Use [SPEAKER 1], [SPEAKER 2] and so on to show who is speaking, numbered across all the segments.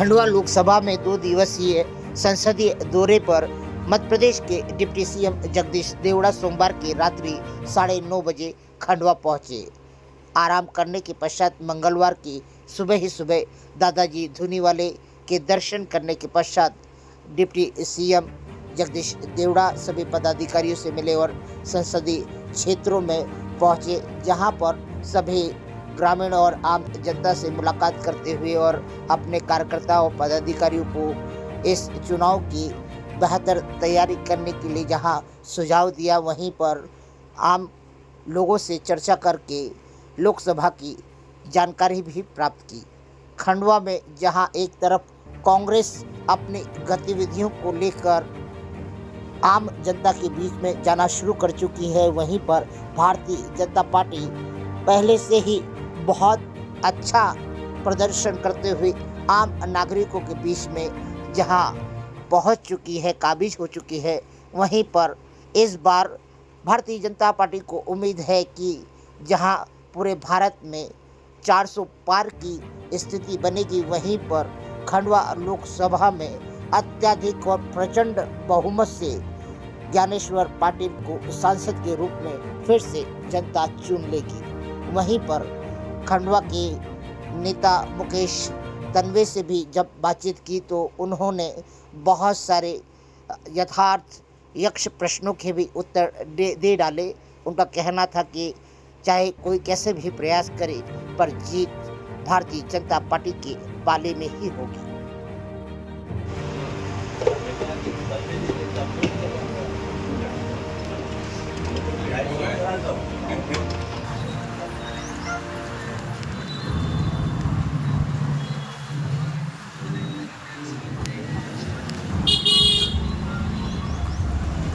[SPEAKER 1] खंडवा लोकसभा में 2 दिवसीय संसदीय दौरे पर मध्य प्रदेश के डिप्टी सीएम जगदीश देवड़ा सोमवार की रात्रि 9:30 बजे खंडवा पहुंचे। आराम करने के पश्चात मंगलवार की सुबह ही सुबह दादाजी धूनीवाले के दर्शन करने के पश्चात डिप्टी सीएम जगदीश देवड़ा सभी पदाधिकारियों से मिले और संसदीय क्षेत्रों में पहुंचे, जहां पर सभी ग्रामीण और आम जनता से मुलाकात करते हुए और अपने कार्यकर्ताओं और पदाधिकारियों को इस चुनाव की बेहतर तैयारी करने के लिए जहां सुझाव दिया, वहीं पर आम लोगों से चर्चा करके लोकसभा की जानकारी भी प्राप्त की। खंडवा में जहां एक तरफ कांग्रेस अपनी गतिविधियों को लेकर आम जनता के बीच में जाना शुरू कर चुकी है, वहीं पर भारतीय जनता पार्टी पहले से ही बहुत अच्छा प्रदर्शन करते हुए आम नागरिकों के बीच में जहां पहुंच चुकी है, काबिज हो चुकी है, वहीं पर इस बार भारतीय जनता पार्टी को उम्मीद है कि जहां पूरे भारत में 400 पार की स्थिति बनेगी, वहीं पर खंडवा लोकसभा में अत्यधिक और प्रचंड बहुमत से ज्ञानेश्वर पाटिल को सांसद के रूप में फिर से जनता चुन लेगी। वहीं पर खंडवा के नेता मुकेश तन्वे से भी जब बातचीत की तो उन्होंने बहुत सारे यक्ष प्रश्नों के भी उत्तर दे डाले। उनका कहना था कि चाहे कोई कैसे भी प्रयास करे, पर जीत भारतीय जनता पार्टी के पाले में ही होगी।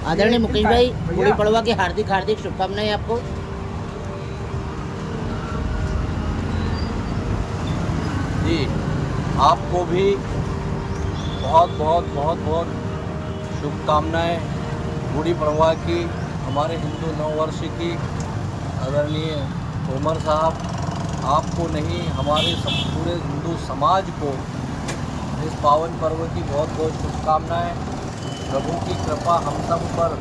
[SPEAKER 1] आदरणीय मुकेश भाई, गुड़ी पड़वा की हार्दिक हार्दिक शुभकामनाएं आपको।
[SPEAKER 2] जी, आपको भी बहुत बहुत बहुत बहुत शुभकामनाएं गुड़ी पड़वा की, हमारे हिंदू नववर्ष की। आदरणीय तोमर साहब, आपको नहीं, हमारे पूरे हिंदू समाज को इस पावन पर्व की बहुत बहुत शुभकामनाएं। प्रभु की कृपा हम सब पर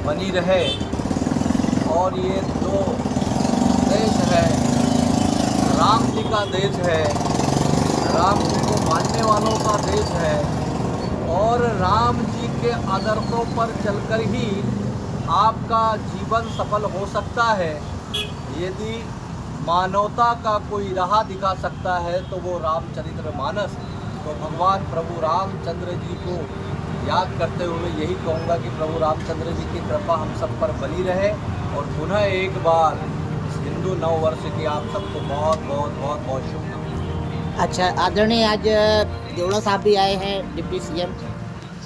[SPEAKER 2] बनी रहे और ये जो देश है राम जी का देश है, राम जी को मानने वालों का देश है और राम जी के आदर्शों पर चलकर ही आपका जीवन सफल हो सकता है। यदि मानवता का कोई राह दिखा सकता है तो वो रामचरितमानस। तो भगवान प्रभु रामचंद्र जी को याद करते हुए यही कहूँगा कि प्रभु रामचंद्र जी की कृपा हम सब पर बनी रहे और पुनः एक बार हिंदू नव वर्ष की आप सबको बहुत बहुत बहुत बहुत शुभकामनाएं।
[SPEAKER 1] अच्छा आदरणीय, आज देवड़ा साहब भी आए हैं डिप्टी सीएम,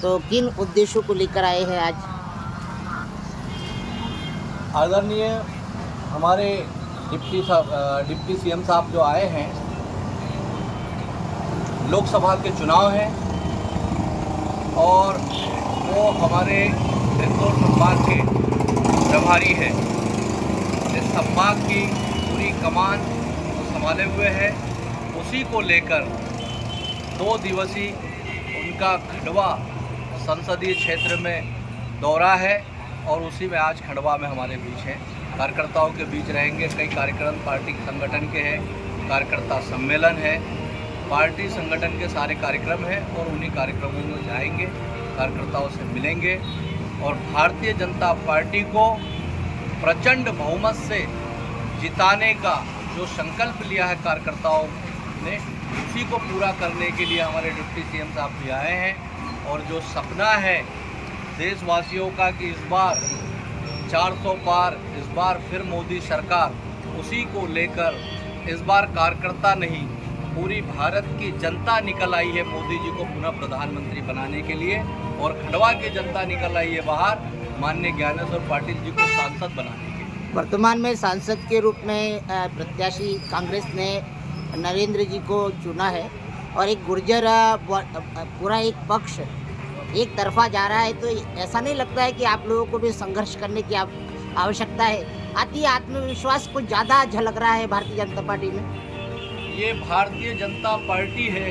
[SPEAKER 1] तो किन उद्देश्यों को लेकर आए हैं आज?
[SPEAKER 2] आदरणीय हमारे डिप्टी सीएम साहब जो आए हैं, लोकसभा के चुनाव हैं और वो हमारे इंदौर संभाग के प्रभारी हैं। इस संभाग की पूरी कमान वो संभाले हुए है। उसी को लेकर 2 दिवसीय उनका खंडवा संसदीय क्षेत्र में दौरा है और उसी में आज खंडवा में हमारे बीच हैं, कार्यकर्ताओं के बीच रहेंगे। कई कार्यक्रम पार्टी संगठन के हैं, कार्यकर्ता सम्मेलन है, पार्टी संगठन के सारे कार्यक्रम हैं और उन्हीं कार्यक्रमों में जाएंगे, कार्यकर्ताओं से मिलेंगे और भारतीय जनता पार्टी को प्रचंड बहुमत से जिताने का जो संकल्प लिया है कार्यकर्ताओं ने, उसी को पूरा करने के लिए हमारे डिप्टी सीएम साहब भी आए हैं। और जो सपना है देशवासियों का कि इस बार 400 पार, इस बार फिर मोदी सरकार, उसी को लेकर इस बार कार्यकर्ता नहीं पूरी भारत की जनता निकल आई है मोदी जी को पुनः प्रधानमंत्री बनाने के लिए और खंडवा की जनता निकल आई है बाहर माननीय ज्ञानेश्वर पाटिल जी को सांसद बनाने के लिए।
[SPEAKER 1] वर्तमान में सांसद के रूप में प्रत्याशी कांग्रेस ने नरेंद्र जी को चुना है और एक गुर्जर पूरा एक पक्ष एक तरफा जा रहा है, तो ऐसा नहीं लगता है कि आप लोगों को भी संघर्ष करने की आवश्यकता है? अति आत्मविश्वास कुछ ज़्यादा झलक रहा है भारतीय जनता पार्टी में।
[SPEAKER 2] ये भारतीय जनता पार्टी है,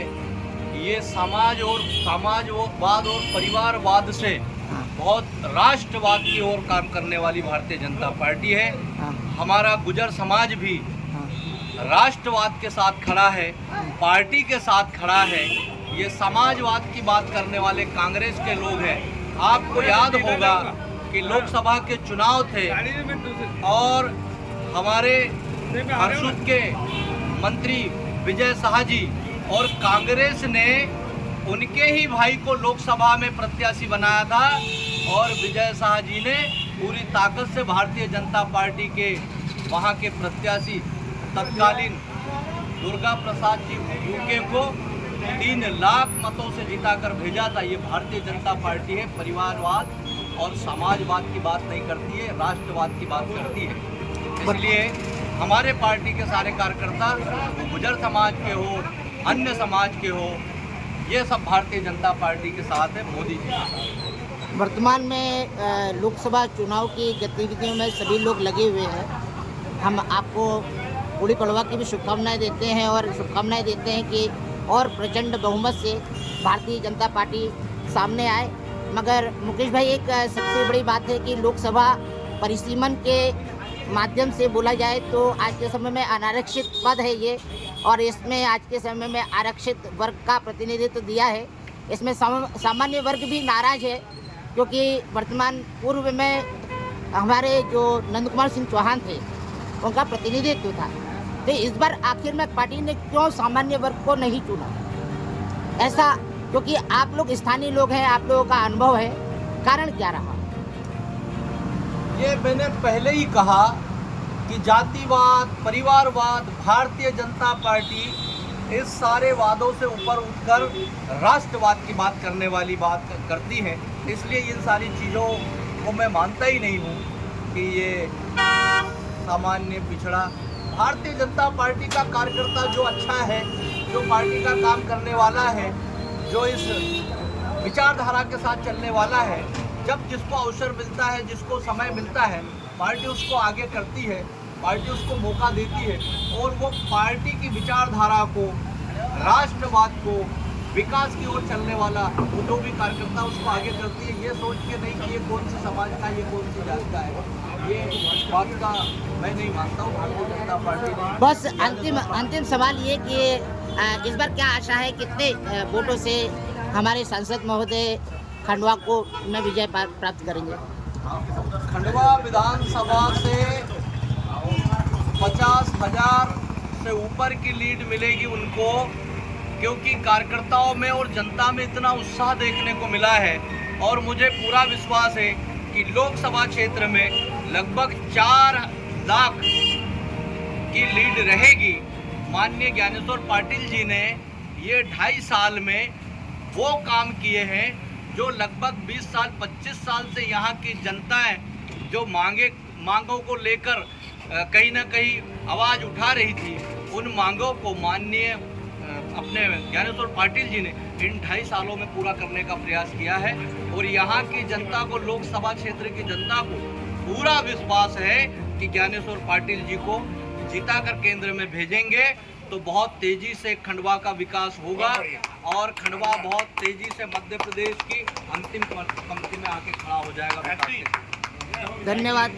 [SPEAKER 2] ये सामाजवाद और परिवारवाद से
[SPEAKER 1] हाँ,
[SPEAKER 2] बहुत राष्ट्रवाद की ओर काम करने वाली भारतीय जनता पार्टी है।
[SPEAKER 1] हाँ,
[SPEAKER 2] हमारा गुजर समाज भी
[SPEAKER 1] हाँ,
[SPEAKER 2] राष्ट्रवाद के साथ खड़ा है, पार्टी के साथ खड़ा है। ये समाजवाद की बात करने वाले कांग्रेस के लोग हैं। आपको याद होगा कि लोकसभा के चुनाव थे और हमारे हरसुद के मंत्री विजय शाह जी और कांग्रेस ने उनके ही भाई को लोकसभा में प्रत्याशी बनाया था और विजय शाह जी ने पूरी ताकत से भारतीय जनता पार्टी के वहाँ के प्रत्याशी तत्कालीन दुर्गा प्रसाद जी यूके को 3 लाख मतों से जिताकर भेजा था। ये भारतीय जनता पार्टी है, परिवारवाद और समाजवाद की बात नहीं करती है, राष्ट्रवाद की बात करती है। इसलिए हमारे पार्टी के सारे कार्यकर्ता गुजर समाज के हो, अन्य समाज के हो, ये सब भारतीय जनता पार्टी के साथ है, मोदी जी के साथ।
[SPEAKER 1] वर्तमान में लोकसभा चुनाव की गतिविधियों में सभी लोग लगे हुए हैं। हम आपको गुड़ी पड़वा की भी शुभकामनाएं देते हैं और शुभकामनाएं देते हैं कि और प्रचंड बहुमत से भारतीय जनता पार्टी सामने आए। मगर मुकेश भाई, एक सबसे बड़ी बात है कि लोकसभा परिसीमन के माध्यम से बोला जाए तो आज के समय में अनारक्षित पद है ये, और इसमें आज के समय में आरक्षित वर्ग का प्रतिनिधित्व दिया है। इसमें सामान्य वर्ग भी नाराज है क्योंकि वर्तमान पूर्व में हमारे जो नंद कुमार सिंह चौहान थे उनका प्रतिनिधित्व था। तो इस बार आखिर में पार्टी ने क्यों सामान्य वर्ग को नहीं चुना? ऐसा क्योंकि आप लोग स्थानीय लोग हैं, आप लोगों का अनुभव है, कारण क्या रहा?
[SPEAKER 2] ये मैंने पहले ही कहा कि जातिवाद, परिवारवाद, भारतीय जनता पार्टी इस सारे वादों से ऊपर उठकर राष्ट्रवाद की बात करने वाली बात करती है। इसलिए इन सारी चीज़ों को मैं मानता ही नहीं हूँ कि ये सामान्य पिछड़ा। भारतीय जनता पार्टी का कार्यकर्ता जो अच्छा है, जो पार्टी का काम करने वाला है, जो इस विचारधारा के साथ चलने वाला है, जब जिसको अवसर मिलता है, जिसको समय मिलता है, पार्टी उसको आगे करती है, पार्टी उसको मौका देती है और वो पार्टी की विचारधारा को, राष्ट्रवाद को, विकास की ओर चलने वाला वो जो भी कार्यकर्ता उसको आगे करती है। ये सोच के नहीं कि ये कौन सी समाज का, ये कौन सी जात का है, ये बात का मैं नहीं मानता हूँ। भारतीय जनता पार्टी
[SPEAKER 1] बस अंतिम सवाल ये कि इस बार क्या आशा है, कितने वोटों से हमारे सांसद महोदय खंडवा को में विजय प्राप्त करेंगे?
[SPEAKER 2] खंडवा विधानसभा से 50,000 से ऊपर की लीड मिलेगी उनको, क्योंकि कार्यकर्ताओं में और जनता में इतना उत्साह देखने को मिला है। और मुझे पूरा विश्वास है कि लोकसभा क्षेत्र में लगभग 4 लाख की लीड रहेगी। माननीय ज्ञानेश्वर पाटिल जी ने ये 2.5 साल में वो काम किए हैं जो लगभग 20 साल 25 साल से यहाँ की जनताएं जो मांगों को लेकर कहीं ना कहीं आवाज़ उठा रही थी, उन मांगों को माननीय अपने ज्ञानेश्वर पाटिल जी ने इन 2.5 सालों में पूरा करने का प्रयास किया है। और यहाँ की जनता को, लोकसभा क्षेत्र की जनता को पूरा विश्वास है कि ज्ञानेश्वर पाटिल जी को जिताकर केंद्र में भेजेंगे तो बहुत तेजी से खंडवा का विकास होगा और खंडवा बहुत तेजी से मध्य प्रदेश की अंतिम पंक्ति में आके खड़ा हो जाएगा।
[SPEAKER 1] धन्यवाद।